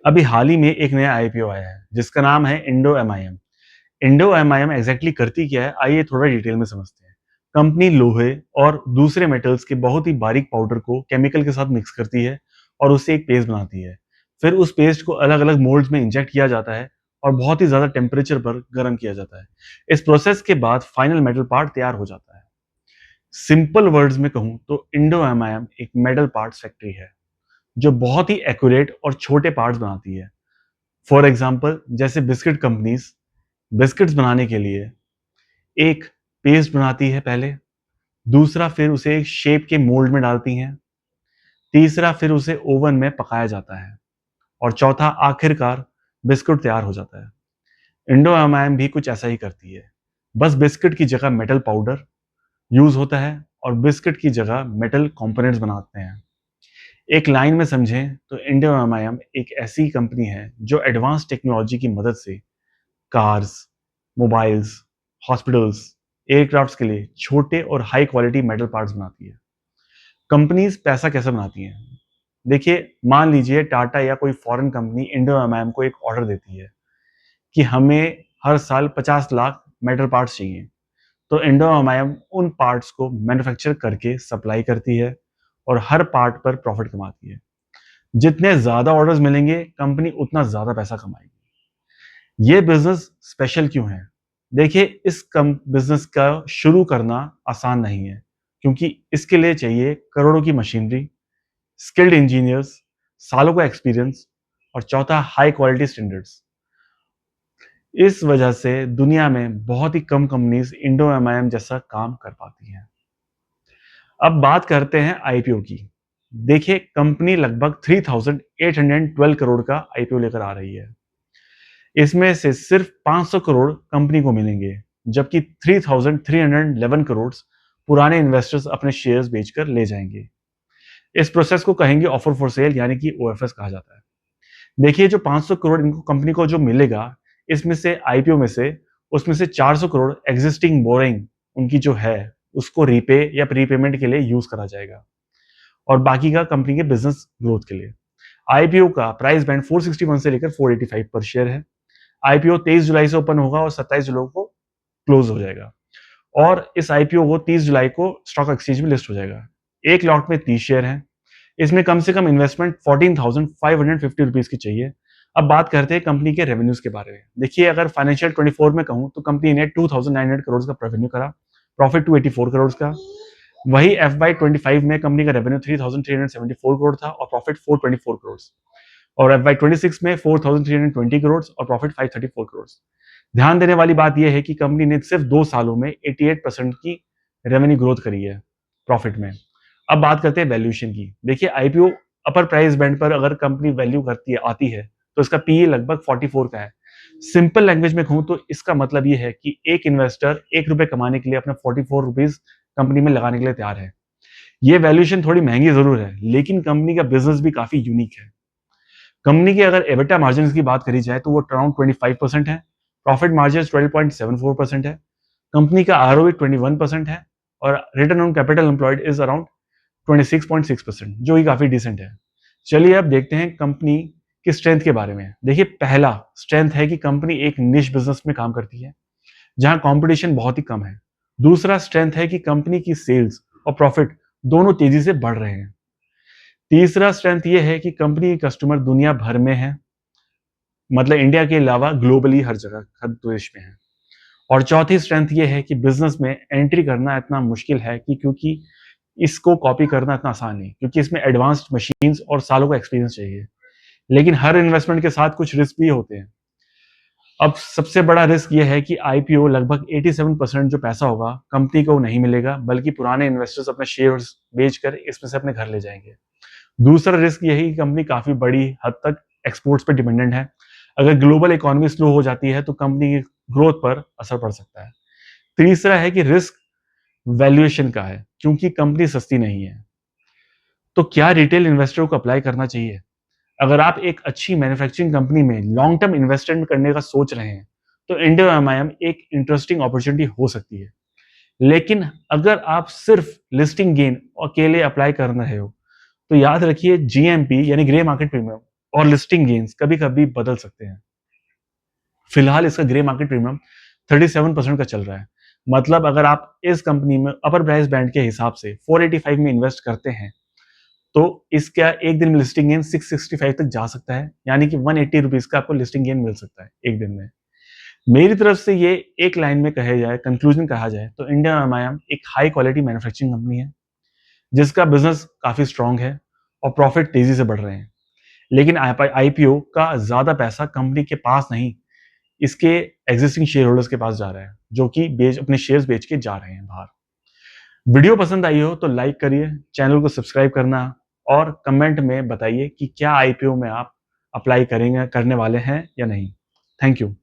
अभी हाल ही में एक नया आईपीओ आया है जिसका नाम है Indo MIM. Indo MIM exactly करती क्या है, आइए थोड़ा डिटेल में समझते हैं। कंपनी लोहे और दूसरे मेटल्स के बहुत ही बारीक पाउडर को केमिकल के साथ मिक्स करती है और उससे एक पेस्ट बनाती है। फिर उस पेस्ट को अलग अलग मोल्ड्स में इंजेक्ट किया जाता है और बहुत ही ज्यादा टेम्परेचर पर गर्म किया जाता है। इस प्रोसेस के बाद फाइनल मेटल पार्ट तैयार हो जाता है। सिंपल वर्ड्स में कहूं तो इंडो एमआईएम एक मेटल पार्ट्स फैक्ट्री है जो बहुत ही एक्यूरेट और छोटे पार्ट्स बनाती है। फॉर एग्जाम्पल जैसे बिस्किट कंपनीज बिस्किट्स बनाने के लिए एक पेस्ट बनाती है पहले, दूसरा फिर उसे एक शेप के मोल्ड में डालती हैं, तीसरा फिर उसे ओवन में पकाया जाता है और चौथा आखिरकार बिस्कुट तैयार हो जाता है। इंडो एमआईएम भी कुछ ऐसा ही करती है, बस बिस्किट की जगह मेटल पाउडर यूज होता है और बिस्किट की जगह मेटल कंपोनेंट्स बनाते हैं। एक लाइन में समझें तो इंडो एमआईएम एक ऐसी कंपनी है जो एडवांस टेक्नोलॉजी की मदद से कार्स, मोबाइल्स, हॉस्पिटल्स, एयरक्राफ्ट्स के लिए छोटे और हाई क्वालिटी मेटल पार्ट्स बनाती है। कंपनीज पैसा कैसे बनाती हैं? देखिए, मान लीजिए टाटा या कोई फॉरेन कंपनी इंडो एमआईएम को एक ऑर्डर देती है कि हमें हर साल 50 लाख मेटल पार्ट्स चाहिए। तो इंडो एमआईएम उन पार्ट्स को मैन्युफैक्चर करके सप्लाई करती है और हर पार्ट पर प्रॉफिट कमाती है। जितने ज्यादा ऑर्डर्स मिलेंगे, कंपनी उतना ज्यादा पैसा कमाएगी। ये बिजनेस स्पेशल क्यों है? देखिए, इस कम बिजनेस का शुरू करना आसान नहीं है, क्योंकि इसके लिए चाहिए करोड़ों की मशीनरी, स्किल्ड इंजीनियर्स, सालों का एक्सपीरियंस और चौथा हाई क्वालिटी स्टैंडर्ड्स। इस वजह से दुनिया में बहुत ही कम कंपनीज इंडो एमआईएम जैसा काम कर पाती हैं। अब बात करते हैं आईपीओ की। देखिए, कंपनी लगभग 3812 करोड़ का आईपीओ लेकर आ रही है। इसमें से सिर्फ 500 करोड़ कंपनी को मिलेंगे, जबकि 3311 करोड़ पुराने इन्वेस्टर्स अपने शेयर्स बेचकर ले जाएंगे। इस प्रोसेस को कहेंगे ऑफर फॉर सेल, यानी कि ओएफएस कहा जाता है। देखिए, जो 500 करोड़ इनको कंपनी को जो मिलेगा, इसमें से आईपीओ में से उसमें से 400 करोड़ एग्जिस्टिंग बोरिंग उनकी जो है उसको रीपे या प्रीपेमेंट के लिए यूज करा जाएगा और बाकी का कंपनी के बिजनेस ग्रोथ के लिए। आईपीओ का प्राइस बैंड 461 से लेकर 485 पर शेयर है। आईपीओ 23 जुलाई से ओपन होगा और 27 जुलाई को क्लोज हो जाएगा और इस आईपीओ को 30 जुलाई को स्टॉक एक्सचेंज में लिस्ट हो जाएगा। एक लॉट में 30 शेयर हैं। इसमें कम से कम इन्वेस्टमेंट 14,550 रुपीज की चाहिए। अब बात करते हैं कंपनी के रेवेन्यूज के बारे में। देखिए, अगर फाइनेंशियल 24 में कहूं तो कंपनी ने 2,900 करोड़ का रेवेन्यू करा, प्रॉफिट 284 करोड़ का। वही एफवाई 25 में कंपनी का रेवेन्यू 3,374 करोड़ था और प्रॉफिट 424 करोड़, और एफवाई 26 में 4,320 करोड़ और प्रॉफिट 534 करोड़। ध्यान देने वाली बात यह है कि कंपनी ने सिर्फ 2 सालों में 88% की रेवेन्यू ग्रोथ करी है प्रॉफिट में। अब बात करते हैं वैल्यूएशन की। देखिए, आईपीओ अपर प्राइस बैंड पर अगर कंपनी वैल्यू करती है आती है तो इसका पीई लगभग 44 का है। सिंपल लैंग्वेज में कहूं तो इसका मतलब यह है कि एक इन्वेस्टर ₹1 कमाने के लिए अपने 44 रुपीज कंपनी में लगाने के लिए तैयार है। यह वैल्यूएशन थोड़ी महंगी जरूर है, लेकिन कंपनी का बिजनेस भी काफी यूनिक है। कंपनी की अगर एबिटा मार्जिन की बात करी जाए तो वो अराउंड 25% है, प्रॉफिट मार्जिन 12.74% है, कंपनी का आरओई 21% है और return on capital employed is around 26.6%, जो कि काफी डिसेंट है। चलिए अब देखते हैं कंपनी की स्ट्रेंथ के बारे में। देखिए, पहला स्ट्रेंथ है कि कंपनी एक निश बिजनेस में काम करती है जहां कंपटीशन बहुत ही कम है। दूसरा स्ट्रेंथ है कि कंपनी की सेल्स और प्रॉफिट दोनों तेजी से बढ़ रहे हैं। तीसरा स्ट्रेंथ यह है कि कंपनी के कस्टमर दुनिया भर में है, मतलब इंडिया के अलावा ग्लोबली हर जगह, हर देश में है। और चौथी स्ट्रेंथ ये है कि बिजनेस में एंट्री करना इतना मुश्किल है कि क्योंकि इसको कॉपी करना इतना आसान नहीं, क्योंकि इसमें एडवांस्ड मशीन्स और सालों का एक्सपीरियंस चाहिए। लेकिन हर इन्वेस्टमेंट के साथ कुछ रिस्क भी होते हैं। अब सबसे बड़ा रिस्क ये है कि आईपीओ लगभग 87% जो पैसा होगा कंपनी को नहीं मिलेगा, बल्कि पुराने इन्वेस्टर्स अपने शेयर्स बेचकर इसमें से अपने घर ले जाएंगे। दूसरा रिस्क यही कि कंपनी काफी बड़ी हद तक एक्सपोर्ट्स पर डिपेंडेंट है। अगर ग्लोबल इकोनॉमी स्लो हो जाती है तो कंपनी की ग्रोथ पर असर पड़ सकता है। तीसरा है कि रिस्क वैल्यूएशन का है, क्योंकि कंपनी सस्ती नहीं है। तो क्या रिटेल इन्वेस्टर को अप्लाई करना चाहिए? अगर आप एक अच्छी मैन्युफैक्चरिंग कंपनी में लॉन्ग टर्म इन्वेस्टमेंट करने का सोच रहे हैं तो इंडो एमआईएम एक इंटरेस्टिंग अपॉर्चुनिटी हो सकती है। लेकिन अगर आप सिर्फ लिस्टिंग गेन अकेले अप्लाई कर रहे हो तो याद रखिए, जीएमपी यानी ग्रे मार्केट प्रीमियम और लिस्टिंग गेन्स कभी-कभी बदल सकते हैं। फिलहाल इसका ग्रे मार्केट प्रीमियम 37% का चल रहा है। मतलब अगर आप इस कंपनी में अपर प्राइस बैंड के हिसाब से 485 में इन्वेस्ट करते हैं, तो इसका एक दिन में लिस्टिंग गेन 665 तक जा सकता है, यानी कि 180 रुपीज़ का आपको लिस्टिंग गेन मिल सकता है एक दिन में। मेरी तरफ से ये एक लाइन में कहे जाए, कंक्लूजन कहा जाए, तो इंडियन एमआईएम एक हाई क्वालिटी मैन्युफैक्चरिंग कंपनी है, जिसका बिज़नेस काफ़ी स्ट्रॉन्ग है और प्रॉफिट तेज़ी से बढ़ रहे हैं। लेकिन आईपीओ का ज़्यादा पैसा कंपनी के पास नहीं, इसके एक्जिस्टिंग शेयर होल्डर्स के पास जा रहा है, जो कि अपने शेयर्स बेच के जा रहे हैं बाहर। वीडियो पसंद आई हो तो लाइक करिए, चैनल को सब्सक्राइब करना और कमेंट में बताइए कि क्या आईपीओ में आप अप्लाई करने वाले हैं या नहीं। Thank you.